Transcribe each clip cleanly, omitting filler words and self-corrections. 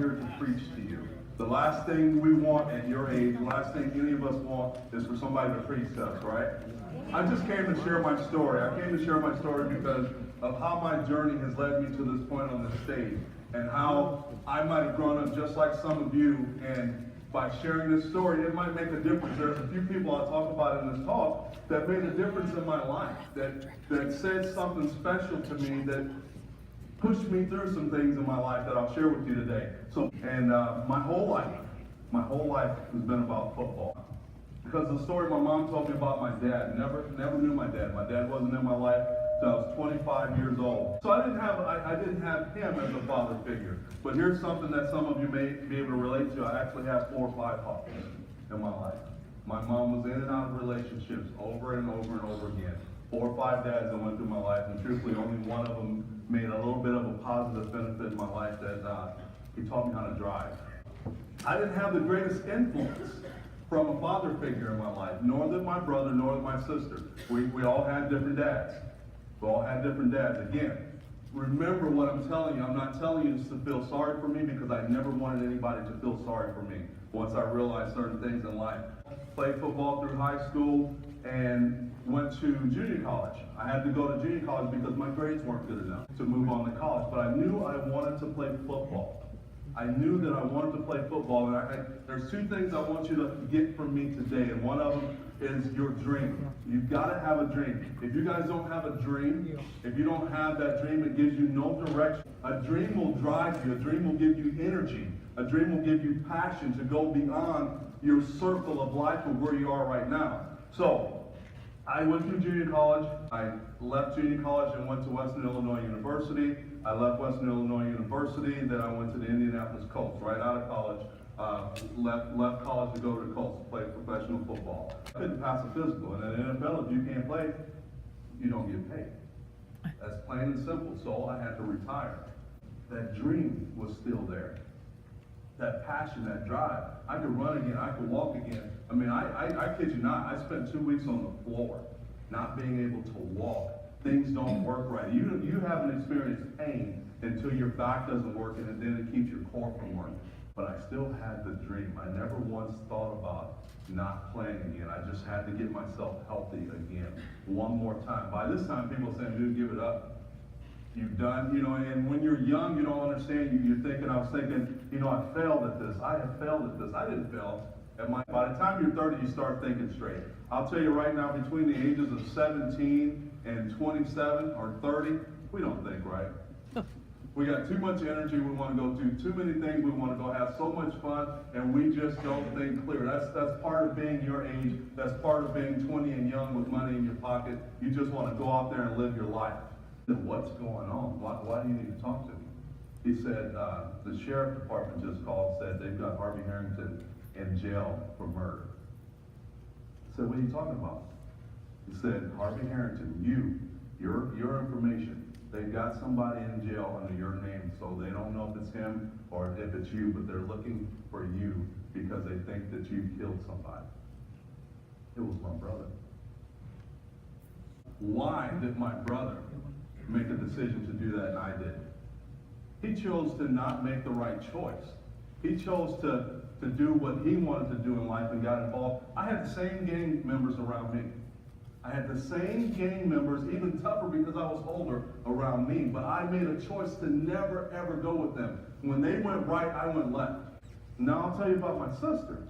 here to preach to you. The last thing we want at your age, the last thing any of us want is for somebody to preach to us, right? I just came to share my story. I came to share my story because of how my journey has led me to this point on this stage, and how I might have grown up just like some of you, and by sharing this story, it might make a difference. There's a few people I'll talk about in this talk that made a difference in my life, that said something special to me, that pushed me through some things in my life that I'll share with you today. My whole life has been about football. Because of the story my mom told me about my dad, never knew my dad. My dad wasn't in my life until I was 25 years old. So I didn't have him as a father figure. But here's something that some of you may be able to relate to. I actually have 4 or 5 fathers in my life. My mom was in and out of relationships over and over and over again. 4 or 5 dads that went through my life, and truthfully only one of them made a little bit of a positive benefit in my life, that he taught me how to drive. I didn't have the greatest influence from a father figure in my life, nor did my brother, nor did my sister. We all had different dads. We all had different dads. Again, remember what I'm telling you. I'm not telling you to feel sorry for me, because I never wanted anybody to feel sorry for me once I realized certain things in life. Played football through high school and went to junior college. I had to go to junior college because my grades weren't good enough to move on to college, but I knew I wanted to play football. I knew that I wanted to play football, and there's 2 things I want you to get from me today, and one of them is your dream. You've got to have a dream. If you guys don't have a dream, if you don't have that dream, it gives you no direction. A dream will drive you. A dream will give you energy. A dream will give you passion to go beyond your circle of life of where you are right now. So, I went through junior college. I left junior college and went to Western Illinois University. I left Western Illinois University, then I went to the Indianapolis Colts right out of college. Left college to go to the Colts to play professional football. I couldn't pass a physical, and in the NFL, if you can't play, you don't get paid. That's plain and simple, so I had to retire. That dream was still there. That passion, that drive. I could run again, I could walk again. I mean, I kid you not, I spent 2 weeks on the floor, not being able to walk. Things don't work right. You haven't experienced pain until your back doesn't work, and then it keeps your core from working. But I still had the dream. I never once thought about not playing again. I just had to get myself healthy again one more time. By this time, people are saying, dude, give it up. You've done, and when you're young, you don't understand. I was thinking, I failed at this. I have failed at this. I didn't fail. By the time you're 30, you start thinking straight. I'll tell you right now, between the ages of 17 and 27 or 30, we don't think right. We got too much energy, we want to go do too many things, we want to go have so much fun, and we just don't think clear. That's part of being your age. That's part of being 20 and young with money in your pocket. You just want to go out there and live your life. What's going on? Why do you need to talk to me? He said, the sheriff department just called and said they've got Harvie Herrington in jail for murder. I said, what are you talking about? He said, Harvie Herrington, your information. They've got somebody in jail under your name, so they don't know if it's him or if it's you, but they're looking for you because they think that you killed somebody. It was my brother. Why did my brother make a decision to do that and I didn't? He chose to not make the right choice. He chose to do what he wanted to do in life and got involved. I had the same gang members around me. I had the same gang members, even tougher because I was older, around me, but I made a choice to never ever go with them. When they went right, I went left. Now I'll tell you about my sister.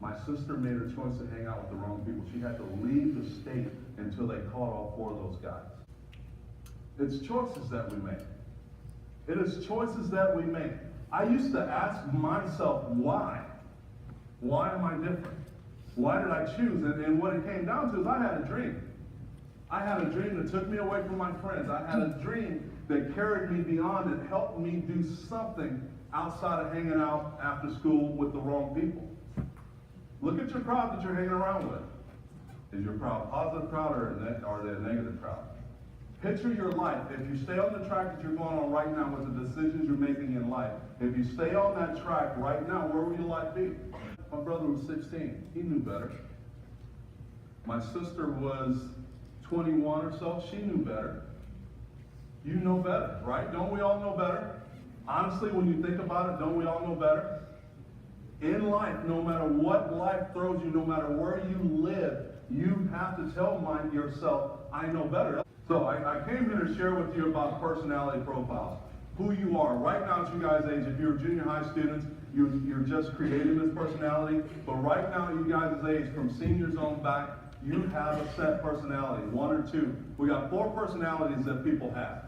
My sister made a choice to hang out with the wrong people. She had to leave the state until they caught all 4 of those guys. It's choices that we make. It is choices that we make. I used to ask myself, why? Why am I different? Why did I choose? And what it came down to is I had a dream. I had a dream that took me away from my friends. I had a dream that carried me beyond and helped me do something outside of hanging out after school with the wrong people. Look at your crowd that you're hanging around with. Is your crowd a positive crowd or are they a negative crowd? Picture your life. If you stay on the track that you're going on right now with the decisions you're making in life, if you stay on that track right now, where will your life be? My brother was 16. He knew better. My sister was 21 or so. She knew better. You know better, right? Don't we all know better? Honestly, when you think about it, don't we all know better? In life, no matter what life throws you, no matter where you live, you have to tell yourself, I know better. So I came here to share with you about personality profiles. Who you are. Right now at you guys' age, if you're junior high students, you're just creating this personality. But right now at you guys' age, from seniors on back, you have a set personality, one or two. We got 4 personalities that people have.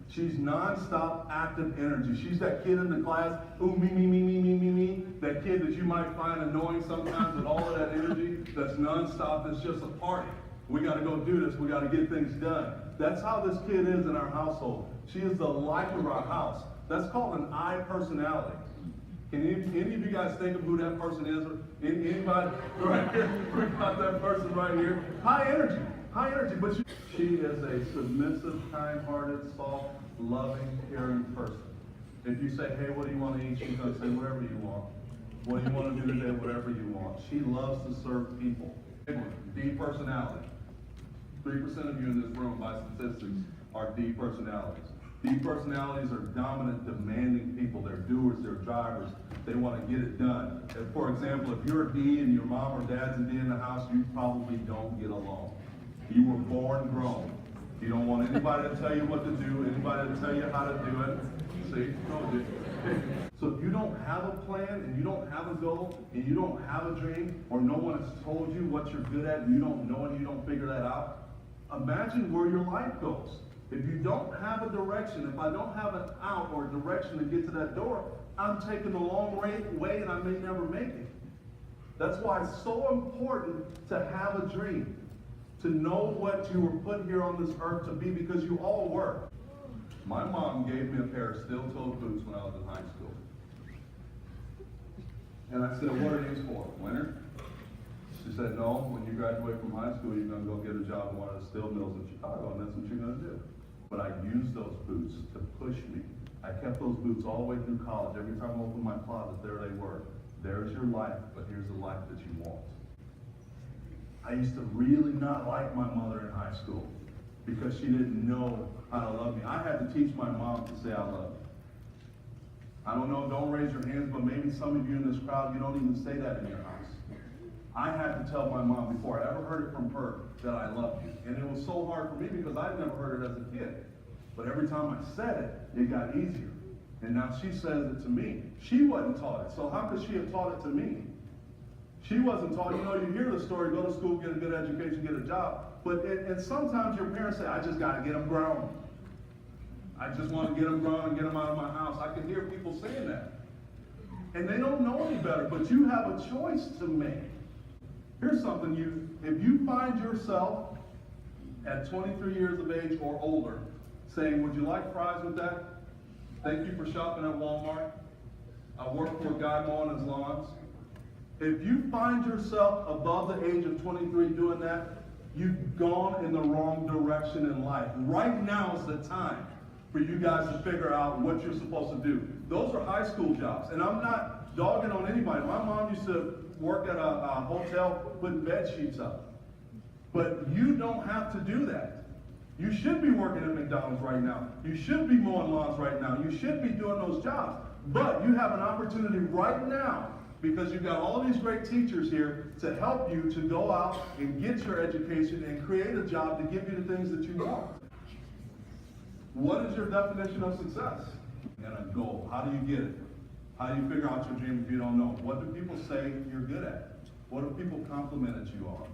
She's non-stop active energy. She's that kid in the class, ooh, me. That kid that you might find annoying sometimes with all of that energy that's non-stop, that's just a party. We got to go do this. We got to get things done. That's how this kid is in our household. She is the life of our house. That's called an I personality. Can any of you guys think of who that person is? Anybody? Right here. We got that person right here. High energy. But she is a submissive, kind-hearted, soft, loving, caring person. If you say, hey, what do you want to eat? She's going to say, whatever you want. What do you want to do today? Whatever you want. She loves to serve people. D personality. 3% of you in this room, by statistics, are D personalities. D personalities are dominant, demanding people. They're doers, they're drivers. They want to get it done. And for example, if you're a D and your mom or dad's a D in the house, you probably don't get along. You were born grown. You don't want anybody to tell you what to do, anybody to tell you how to do it. See? So if you don't have a plan, and you don't have a goal, and you don't have a dream, or no one has told you what you're good at, and you don't know and you don't figure that out, imagine where your life goes. If you don't have a direction, if I don't have an out or a direction to get to that door, I'm taking the long way and I may never make it. That's why it's so important to have a dream, to know what you were put here on this earth to be, because you all were. My mom gave me a pair of steel-toed boots when I was in high school. And I said, what are these for? Winter? She said, no, when you graduate from high school, you're going to go get a job in one of the steel mills in Chicago, and that's what you're going to do. But I used those boots to push me. I kept those boots all the way through college. Every time I opened my closet, there they were. There's your life, but here's the life that you want. I used to really not like my mother in high school because she didn't know how to love me. I had to teach my mom to say I love you. I don't know, don't raise your hands, but maybe some of you in this crowd, you don't even say that in your house. I had to tell my mom before I ever heard it from her that I love you. And it was so hard for me because I'd never heard it as a kid. But every time I said it, it got easier. And now she says it to me. She wasn't taught it, so how could she have taught it to me? She wasn't taught, you hear the story, go to school, get a good education, get a job. And sometimes your parents say, I just got to get them grown. I just want to get them grown and get them out of my house. I can hear people saying that. And they don't know any better, but you have a choice to make. Here's something, if you find yourself at 23 years of age or older saying, would you like fries with that? Thank you for shopping at Walmart. I work for a guy mowing his lawns. If you find yourself above the age of 23 doing that, you've gone in the wrong direction in life. Right now is the time for you guys to figure out what you're supposed to do. Those are high school jobs, and I'm not dogging on anybody. My mom used to work at a hotel putting bed sheets up. But you don't have to do that. You should be working at McDonald's right now. You should be mowing lawns right now. You should be doing those jobs. But you have an opportunity right now, because you've got all these great teachers here to help you to go out and get your education and create a job to give you the things that you want. What is your definition of success? And a goal. How do you get it? How do you figure out your dream if you don't know? What do people say you're good at? What do people complimented you on?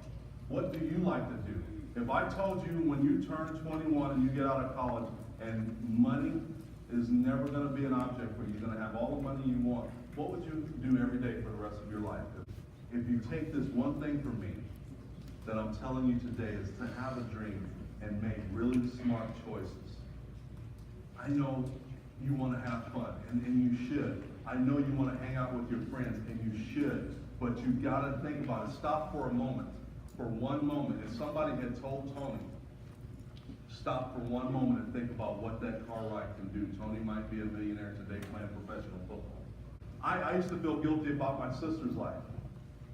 What do you like to do? If I told you when you turn 21 and you get out of college and money is never going to be an object for you, you're going to have all the money you want, what would you do every day for the rest of your life? If you take this one thing from me that I'm telling you today is to have a dream and make really smart choices. I know you want to have fun, and you should. I know you want to hang out with your friends, and you should, but you've got to think about it. Stop for a moment, for one moment. If somebody had told Tony, stop for one moment and think about what that car ride can do. Tony might be a millionaire today playing professional football. I used to feel guilty about my sister's life.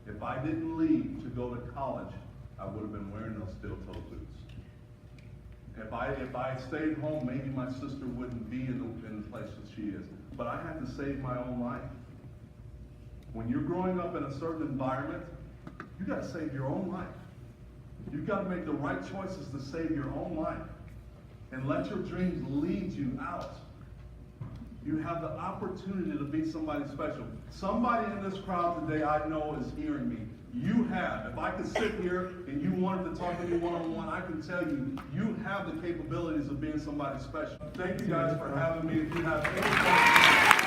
If I didn't leave to go to college, I would have been wearing those steel-toed boots. If I stayed home, maybe my sister wouldn't be in the place that she is. But I had to save my own life. When you're growing up in a certain environment, you got to save your own life. You've got to make the right choices to save your own life. And let your dreams lead you out. You have the opportunity to be somebody special. Somebody in this crowd today I know is hearing me. You have. If I could sit here and you wanted to talk to me one-on-one, I can tell you, you have the capabilities of being somebody special. Thank you guys for having me. If you have any questions,